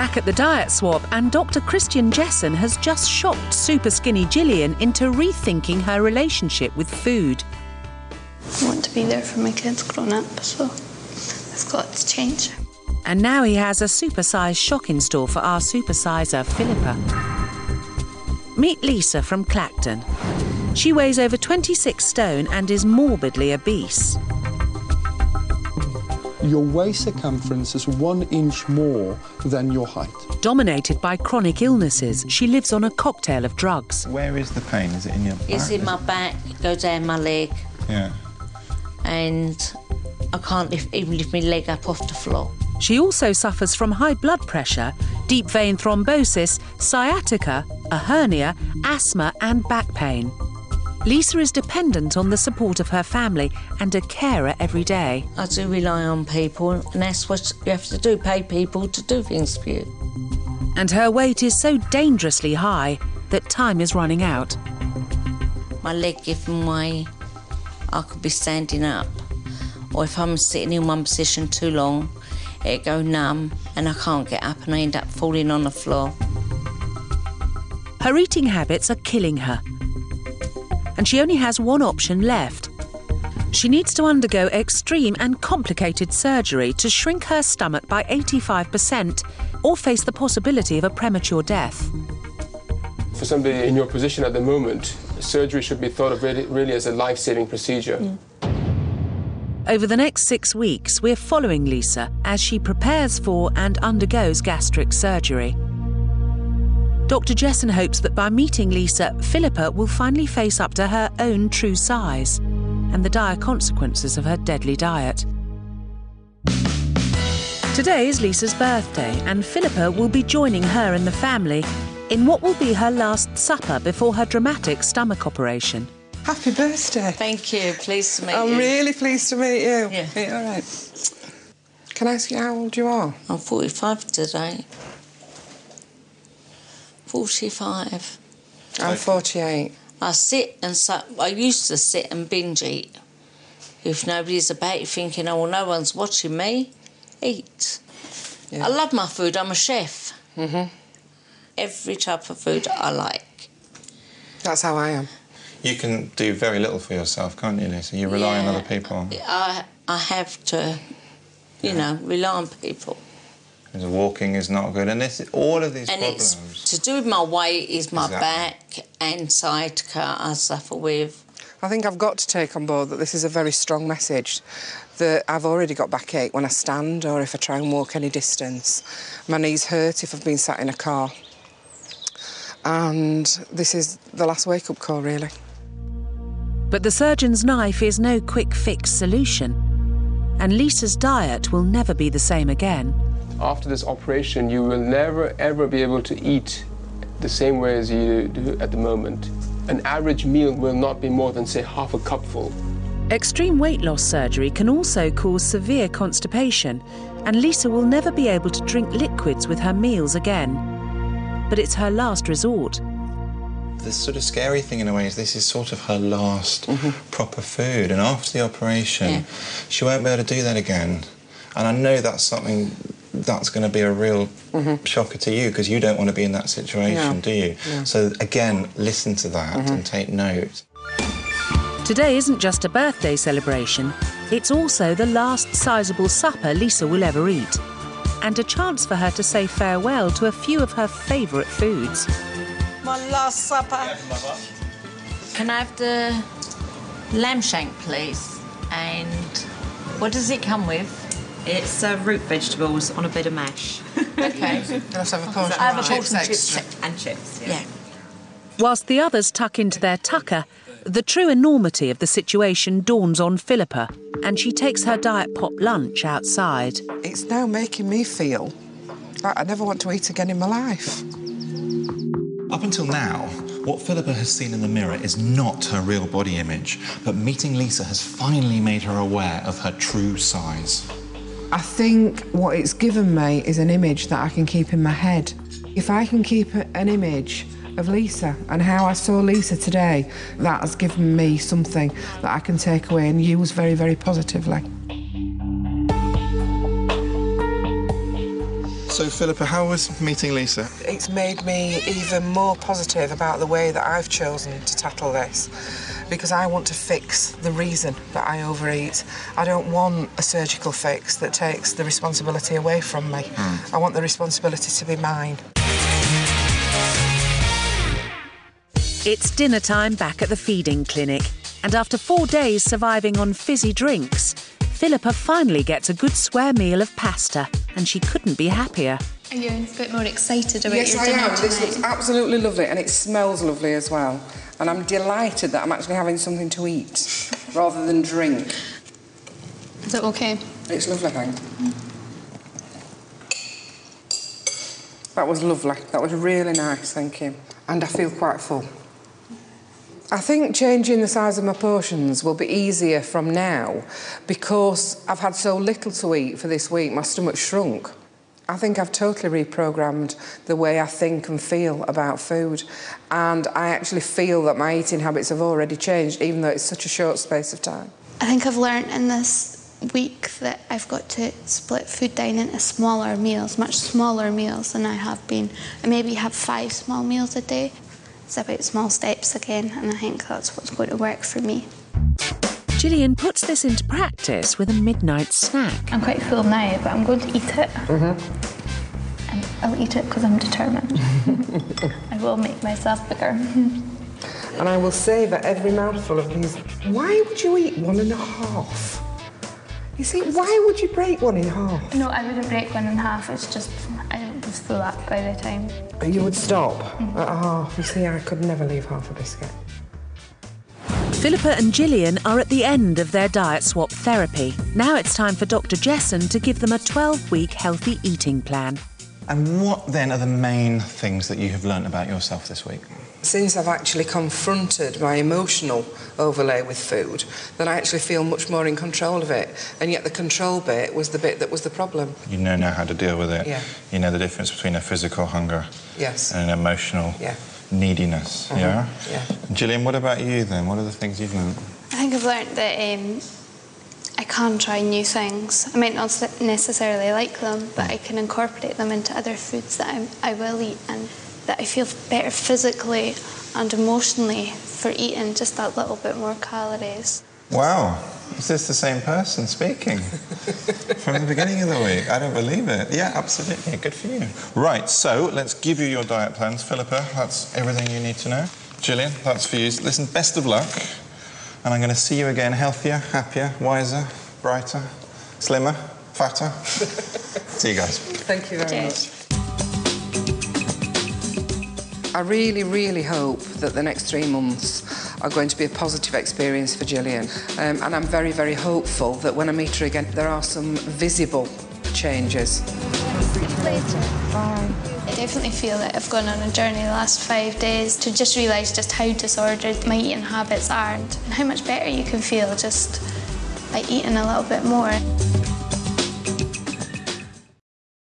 Back at the diet swap, and Dr. Christian Jessen has just shocked super skinny Gillian into rethinking her relationship with food. I want to be there for my kids grown up, so it's got to change. And now he has a supersize shock in store for our supersizer, Philippa. Meet Lisa from Clacton. She weighs over 26 stone and is morbidly obese. Your waist circumference is 1 inch more than your height. Dominated by chronic illnesses, she lives on a cocktail of drugs. Where is the pain? Is it in your back? It's in my back, it goes down my leg. Yeah. And I can't even lift my leg up off the floor. She also suffers from high blood pressure, deep vein thrombosis, sciatica, a hernia, asthma and back pain. Lisa is dependent on the support of her family and a carer every day. I do rely on people, and that's what you have to do, pay people to do things for you. And her weight is so dangerously high that time is running out. My leg giving way, I could be standing up. Or if I'm sitting in one position too long, it go numb and I can't get up and I end up falling on the floor. Her eating habits are killing her. And she only has one option left. She needs to undergo extreme and complicated surgery to shrink her stomach by 85% or face the possibility of a premature death. For somebody in your position at the moment, surgery should be thought of really as a life-saving procedure. Over the next 6 weeks, we're following Lisa as she prepares for and undergoes gastric surgery. Dr. Jessen hopes that by meeting Lisa, Philippa will finally face up to her own true size and the dire consequences of her deadly diet. Today is Lisa's birthday, and Philippa will be joining her and the family in what will be her last supper before her dramatic stomach operation. Happy birthday. Thank you. Pleased to meet you. I'm really pleased to meet you. Yeah. Are you all right? Can I ask you how old you are? I'm 45 today. 45. I'm 48. I sit and I used to sit and binge eat. If nobody's about, you're thinking, oh, well, no one's watching me, eat. Yeah. I love my food. I'm a chef. Every type of food I like. That's how I am. You can do very little for yourself, can't you, Lisa? You rely on other people. I have to, you know, rely on people. Because walking is not good, and all of these problems. And it's to do with my weight is my back and sciatica I suffer with. I think I've got to take on board that this is a very strong message, that I've already got backache when I stand or if I try and walk any distance. My knees hurt if I've been sat in a car. And this is the last wake-up call, really. But the surgeon's knife is no quick-fix solution, and Lisa's diet will never be the same again. After this operation, you will never, ever be able to eat the same way as you do at the moment. An average meal will not be more than, say, half a cupful. Extreme weight loss surgery can also cause severe constipation, and Lisa will never be able to drink liquids with her meals again. But it's her last resort. The sort of scary thing in a way is this is sort of her last proper food, and after the operation, she won't be able to do that again. And I know that's something that's going to be a real shocker to you, because you don't want to be in that situation, do you? No. So, again, listen to that and take note. Today isn't just a birthday celebration, it's also the last sizable supper Lisa will ever eat, and a chance for her to say farewell to a few of her favourite foods. My last supper. Can I have the lamb shank, please? And what does it come with? It's root vegetables on a bit of mash. Okay. Let's have a portion. I have a portion of chips. And chips, Yeah. Whilst the others tuck into their tucker, the true enormity of the situation dawns on Philippa, and she takes her diet pop lunch outside. It's now making me feel like I never want to eat again in my life. Up until now, what Philippa has seen in the mirror is not her real body image, but meeting Lisa has finally made her aware of her true size. I think what it's given me is an image that I can keep in my head. If I can keep an image of Lisa and how I saw Lisa today, that has given me something that I can take away and use very, very positively. So So, Philippa, how was meeting Lisa? It's made me even more positive about the way that I've chosen to tackle this, because I want to fix the reason that I overeat. I don't want a surgical fix that takes the responsibility away from me. I want the responsibility to be mine. It's dinner time back at the feeding clinic, and after 4 days surviving on fizzy drinks, Philippa finally gets a good square meal of pasta, and she couldn't be happier. Are you a bit more excited about Yes, your I dinner am. tonight? This looks absolutely lovely, and it smells lovely as well. And I'm delighted that I'm actually having something to eat rather than drink. Is it okay? It's lovely, thanks. That was lovely. That was really nice, thank you. And I feel quite full. I think changing the size of my portions will be easier from now because I've had so little to eat for this week, my stomach shrunk. I think I've totally reprogrammed the way I think and feel about food, and I actually feel that my eating habits have already changed, even though it's such a short space of time. I think I've learnt in this week that I've got to split food down into smaller meals, much smaller meals than I have been. I maybe have 5 small meals a day. It's about small steps again, and I think that's what's going to work for me. Gillian puts this into practice with a midnight snack. I'm quite full now, but I'm going to eat it. And I'll eat it because I'm determined. I will make myself bigger. And I will savour every mouthful of these. Why would you eat 1.5? You see, why would you break one in half? No, I wouldn't break one in half. It's just I was full up by the time. You would stop at a half. You see, I could never leave half a biscuit. Philippa and Gillian are at the end of their diet swap therapy. Now it's time for Dr. Jesson to give them a 12-week healthy eating plan. And what then are the main things that you have learnt about yourself this week? Since I've actually confronted my emotional overlay with food, then I actually feel much more in control of it. And yet the control bit was the bit that was the problem. You know now how to deal with it. Yeah. You know the difference between a physical hunger Yes. and an emotional neediness. Yeah? Yeah. Gillian, what about you then? What are the things you've learnt? I think I've learnt that I can try new things. I might not necessarily like them, but I can incorporate them into other foods that I will eat, and that I feel better physically and emotionally for eating just that little bit more calories. Wow, is this the same person speaking from the beginning of the week? I don't believe it. Yeah, absolutely, good for you. Right, so let's give you your diet plans. Philippa, that's everything you need to know. Gillian, that's for you. Listen, best of luck. And I'm going to see you again healthier, happier, wiser, brighter, slimmer, fatter. See you guys. Thank you very much. I really, really hope that the next 3 months are going to be a positive experience for Gillian. And I'm very, very hopeful that when I meet her again, there are some visible changes. Later. Bye. I definitely feel that I've gone on a journey the last 5 days to just realise just how disordered my eating habits are and how much better you can feel just by eating a little bit more.